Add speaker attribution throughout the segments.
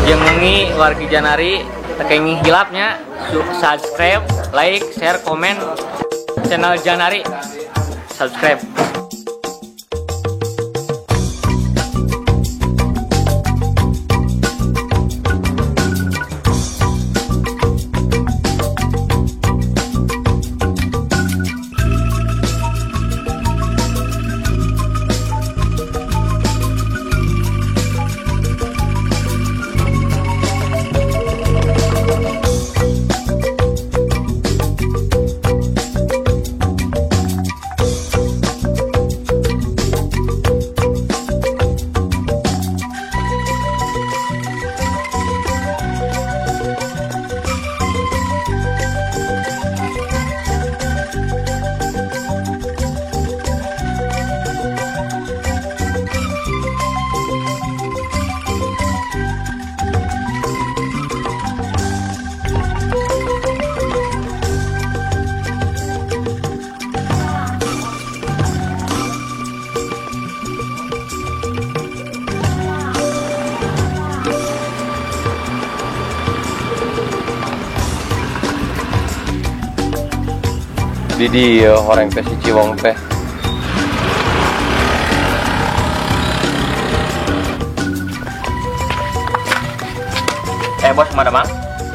Speaker 1: Jeung mengi wargi Janari tekenging hilapnya. Subscribe, like, share, komen channel Janari. Subscribe.
Speaker 2: Di dia orang teh si Ciwong teh.
Speaker 1: Bos, mana Mang?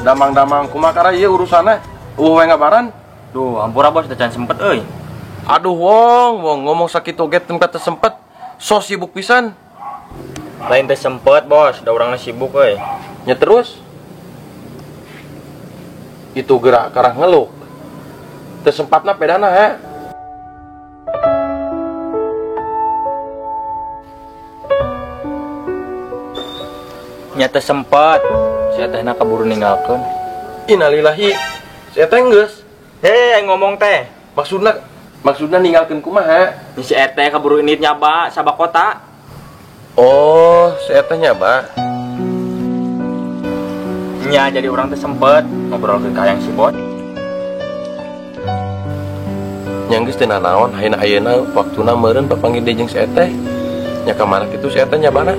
Speaker 2: Damang-damang kumakara ieu urusanna. We ngabaran.
Speaker 1: Duh, ampura bos, teu can sempet euy.
Speaker 2: Aduh wong ngomong sakitu ge teu teu sempet. So sibuk pisan.
Speaker 1: Lain teh sempet bos, da urangna sibuk euy.
Speaker 2: Nya terus. Itu gerak karah ngeluh. Teu sempatna pedana he.
Speaker 1: Nya teu sempet. Sia tehna kaburu ninggalkeun.
Speaker 2: Innalillahi. Saya teh geus.
Speaker 1: Hei, ngomong teh.
Speaker 2: Maksudna ninggalkeun kumaha?
Speaker 1: Si teh kaburu init nyaba sabakota.
Speaker 2: Oh, saya teh nyaba.
Speaker 1: Nya jadi orang teh sempet ngobrol ke kayang si bos.
Speaker 2: Nya geus teu naon, ayeuna waktuna meureun papanggih deui jeung si teh. Nya kamana kitu si teh nyabana?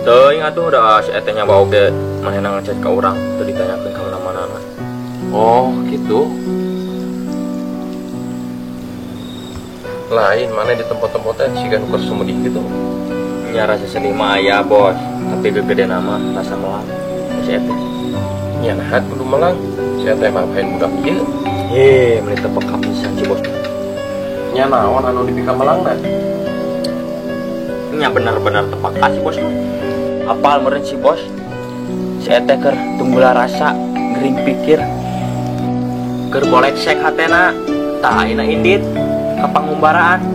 Speaker 1: Teuing atuh da si teh nyaba oge manehna ngechat ka urang teu ditanyakeun ka mana-mana.
Speaker 2: Oh, gitu. Lain mana di tempat-tempatnya siga nuker sumedih gitu.
Speaker 1: Nya rasa sedih mah aya bos, tapi gegede nama rasa melang. Si teh.
Speaker 2: Nya nahat kudu melang. Si teh mah pengen budak ieu.
Speaker 1: Meuli teu peka pisan si bos.
Speaker 2: Nya naon anu dipika melangna?
Speaker 1: Nya bener-bener teu peka si bos. Apal meureun si bos. Si teh keur tunggula rasa, gering pikir. Keur bolek sek hatena, tah ayeuna indit ka pangumbaraan.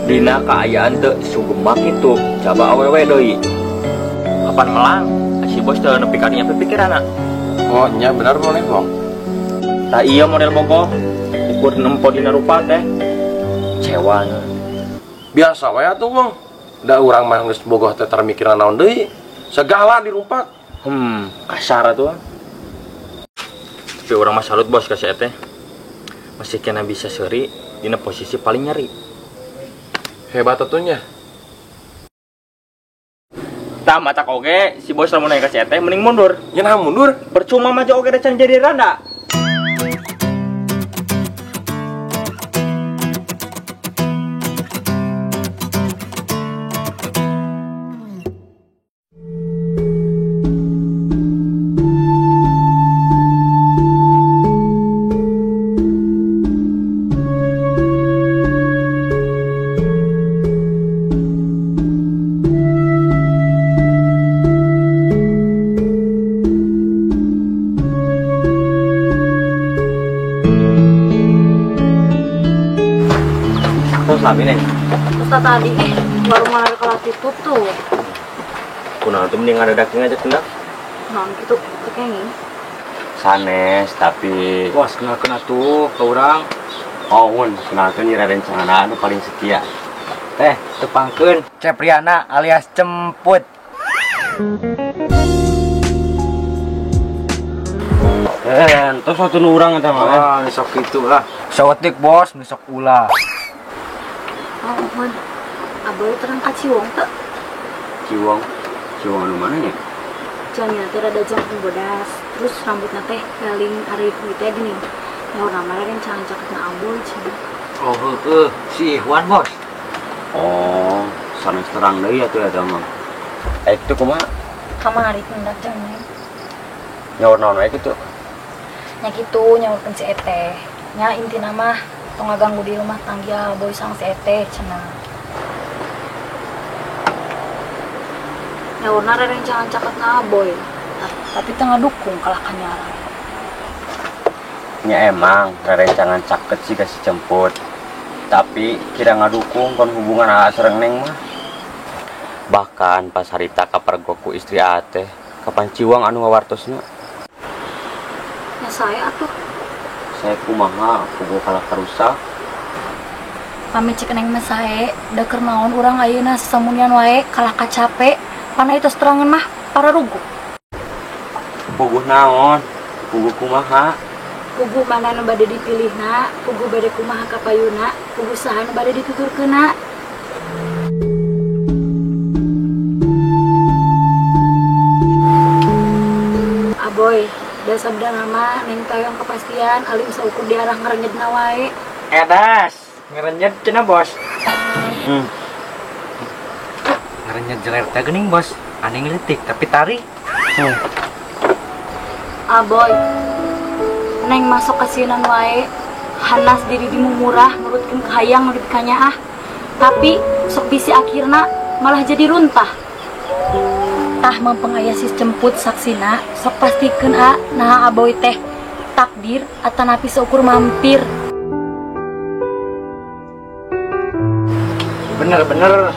Speaker 1: Dina kaayaan teu sugema kitu, coba awewe deui. Kapan melang? Si bos teu nepi ka dinya pikiranna.
Speaker 2: Oh, nya bener boleh kok.
Speaker 1: Tah iya model bogoh, ukur nempo dina rupa teh. Cewana.
Speaker 2: Biasa wae atuh, Bang. Da urang mah geus bogoh teh tara mikiran naon deui. Segala dirumpak.
Speaker 1: Kasar atuh. Tapi urang mah salut bos ka si teh. Masih kena bisa seuri dina posisi paling nyeri.
Speaker 2: Hebat atunya.
Speaker 1: Tah mata oge si bos lamun aya ka si teh mending mundur.
Speaker 2: Nya nah mundur.
Speaker 1: Percuma mah oge da can jadi randa. Sabi nih.
Speaker 3: Ustaz tadi warung mana ada kelas ditutup.
Speaker 1: Kunaon tuh mending ada daging aja kena.
Speaker 3: Nah gitu tekenging.
Speaker 1: Sanes tapi
Speaker 4: Bos kenalkeun atuh ka urang.
Speaker 1: oh mun kenalkeun ira rencana anu paling setia.
Speaker 4: Teh tepangkeun Cepriana alias Cemput.
Speaker 1: Terus satu urang eta mah.
Speaker 4: Sok kitu lah. Sawetik bos, besok ulah.
Speaker 3: Oh, mun. Aboy terang ka Ciwong teh.
Speaker 1: Ciwong.
Speaker 4: Ciwang anu mana nya?
Speaker 3: Jangan teh rada jangkung bodas. Terus rambutna teh galing ari teh gini. Nyaur nama lain cangan caketna aboy cenah.
Speaker 4: Oh si Ikhwan bos.
Speaker 1: Oh, sanes terang deui atuh eta mah. Itu kumaha?
Speaker 3: Kamari hendak jangan.
Speaker 1: Nyaur naon wae kitu?
Speaker 3: Nya kitu nyaurkeun si Eteh. Nya intina mah tong ngaganggu di rumah tangga boy sang si Eteh cenah. Nyaurna rareng jangan caketna aboy. Tapi tengah dukung kalah kanyaran.
Speaker 1: Nya emang rerencangan caket sih kasih jemput. Tapi kira ngadukung kon hubungan aa sareng Neng mah. Bahkan pas harita kapergoku istri teh, kapan ciwang anu ngawartosna?
Speaker 3: Ya saya atuh.
Speaker 1: Saya kumaha puguh kalah karusak.
Speaker 3: Pamit cek Neng mah sae, da keur naon urang ayeuna samunian wae kalah kacape. Panai tos terangan mah para rugu.
Speaker 1: Puguh naon? Puguh kumaha?
Speaker 3: Puguh mana nu bade dipilihna, puguh bade kumaha kapayuna, puguh saha nu bade dituturkeunna. Aboy, da sabda nama Neng tayong kepastian alim saukur diarah ngerenyedna wae.
Speaker 4: Edas, ngerenyet cenah bos. Ngerenyet jeler teh geuning bos. Aneh ngelitik tapi tari.
Speaker 3: Aboy, Neng masuk kasinan wae, hanas diri dimumurah nurutkeun kahayang nu dikanyaah. Tapi sok bisi akhirna malah jadi runtah. Tah mempengaya sis jemput saksina, sok pastikeun nah aboy teh takdir atanapi seukur mampir.
Speaker 4: Bener-bener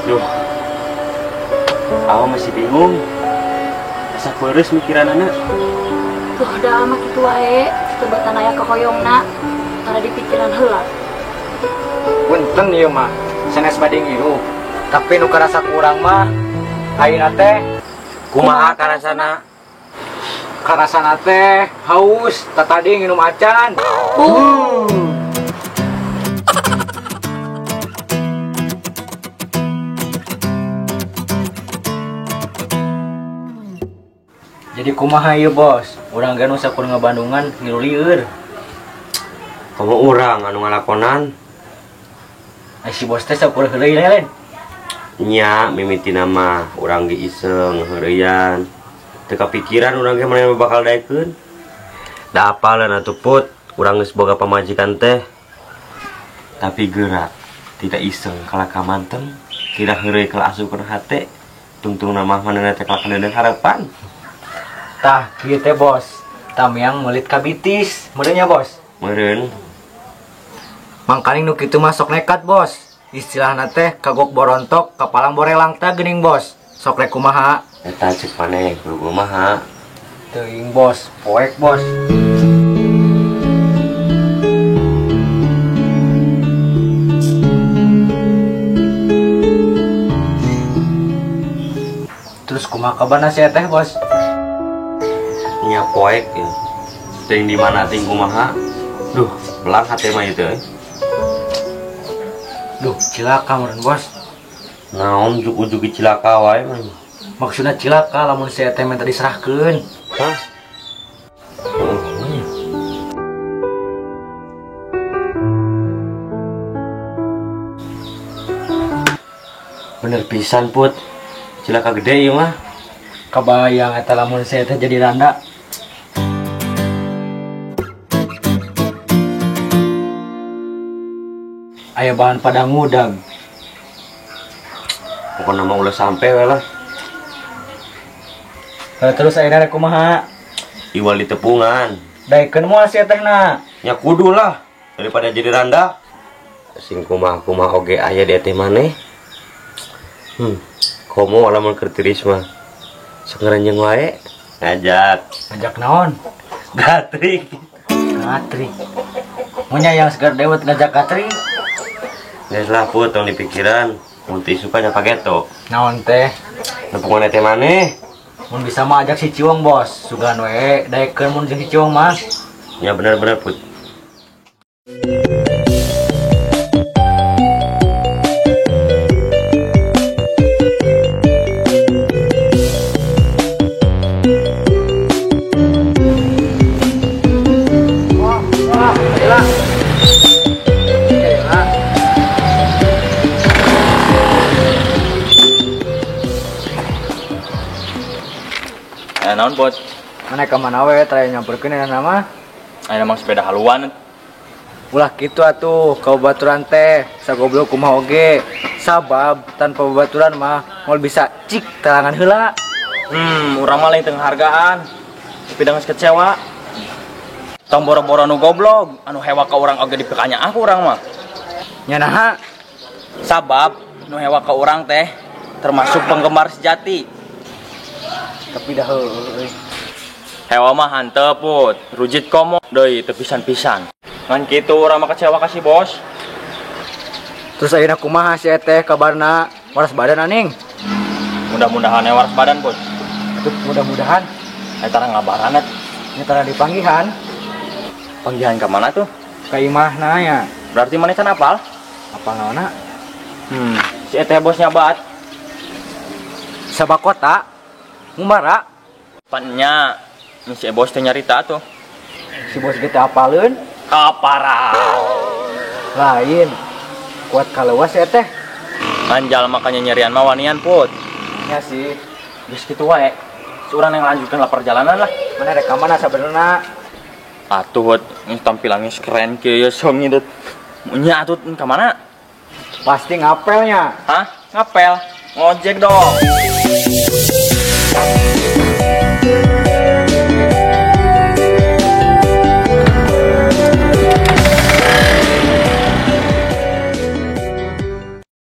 Speaker 1: Duh, aku masih bingung. Asa beres mikiran anak.
Speaker 3: Tuh da mah kitu wae, tebatan aya kahoyongna, tara di pikiran heula.
Speaker 4: punten ieu mah. Sanes bade ngilu. Tapi nu karasa kurang mah ayeuna teh
Speaker 1: Kumaha karasana?
Speaker 4: karasana teh haus, tadi nginum acan. Jadi kumaha ieu bos? Urang ge nu sakur ngabandungan ngilu lieur.
Speaker 1: Kamu urang anu ngalakonan?
Speaker 4: Ai si bos teh sakur heuleuy lain.
Speaker 1: Nya mimiti nama urang ge iseng heureyan. Teu kapikiran urang ge manehna bakal daekeun. Da apalan atuh put, urang geus boga pamajikan teh. Tapi geura tidak iseng kalah kamanteng, tidak heureuy kalah asukeun hate. Tungtung nama manehna teh kalah kandeung harapan.
Speaker 4: Tah, kieu teh bos. Tamiang meuli kabitis, meureun nya bos.
Speaker 1: Meureun.
Speaker 4: Mangkaning nu kitu mah sok nekat bos. Istilahna teh kagok borontok kapalang borelang teh geuning bos. Sok rek kumaha?
Speaker 1: Eta ceuk maneh kumaha?
Speaker 4: Teuing bos, poek bos. Terus kumaha kabana si teh bos?
Speaker 1: Nya poek ya. Ting di mana ting kumaha? Duh, belang hate mah itu.
Speaker 4: Duh, cilaka meureun bos.
Speaker 1: Naon ujug-ujug cilaka wae mah.
Speaker 4: Maksudna cilaka lamun si teh minta diserahkeun.
Speaker 1: Hah? Bener pisan put. Cilaka gede ieu mah.
Speaker 4: Kabayang eta lamun si teh jadi randa. Aya bahan padang ngudang.
Speaker 1: Pokoknya mah ulah sampe we lah.
Speaker 4: Terus ayeuna rek kumaha?
Speaker 1: Iwal di tepungan.
Speaker 4: Daekeun moal si tehna.
Speaker 1: Ya kudu lah daripada jadi randa. Sing kumaha oge aya di teh maneh. Komo lamun keur tiris mah. Sok ngaranjeng wae.
Speaker 4: Ngajak naon?
Speaker 1: Gatrik.
Speaker 4: Gatrik. Munya yang segar dewet ngajak gatrik.
Speaker 1: Geus lah put tong dipikiran. Mun teu sukanya pageto.
Speaker 4: Naon teh?
Speaker 1: Nepungan teh maneh.
Speaker 4: Mun bisa mah ajak si Ciwong bos. Sugan we daekeun mun jeung si Ciwong mah.
Speaker 2: Ya benar-benar Put.
Speaker 1: Naon Bos?
Speaker 4: Mana kemana we tray nyamperkeun nama?
Speaker 1: Aya emang sepeda haluan.
Speaker 4: Ulah kitu atuh, kabaturan teh sagoblok kumaha oge. Sabab tanpa babaturan mah moal bisa cik tarangan heula.
Speaker 1: Urang mah lain teu hargaan. Tapi dengan kecewa. Tong boro-boro nu goblok, anu hewa ka urang oge dipekanya aku urang mah.
Speaker 4: Nya naha?
Speaker 1: Sabab nu hewa ka urang teh termasuk penggemar sejati.
Speaker 4: Tapi dah heueuy.
Speaker 1: Hewa mah hanteu Put, rujit komo deui teu pisan-pisan. Ngan kitu urang mah kecewa ka si Bos.
Speaker 4: Terus ayeuna kumaha si teh kabarna waras badan aning?
Speaker 1: Mudah-mudahan waras badan Put.
Speaker 4: Atuh mudah-mudahan
Speaker 1: Eta ngabaran
Speaker 4: nya tara dipanggihan
Speaker 1: panggilan ka mana tuh?
Speaker 4: ka imahna nya.
Speaker 1: Berarti mana can apal?
Speaker 4: Apa naonna?
Speaker 1: Si teh bosnya baat.
Speaker 4: Sabakota? Ngumbara?
Speaker 1: Pannya si bos teh nyarita tuh.
Speaker 4: Si bos kita apaleun?
Speaker 1: Kapara.
Speaker 4: Lain. Kuat kalawas ya teh.
Speaker 1: Anjal makanya nyarian mawanian Put.
Speaker 4: Ya sih.
Speaker 1: Geus kitu wae. Surang yang lanjutkan lah perjalanan lah.
Speaker 4: Mana rekaman sebenarnya?
Speaker 1: Atuh, ini tampilannya keren kieu song itu. Nya atuh ka mana?
Speaker 4: Pasti ngapelnya.
Speaker 1: Hah? Ngapel? Ngojek dong.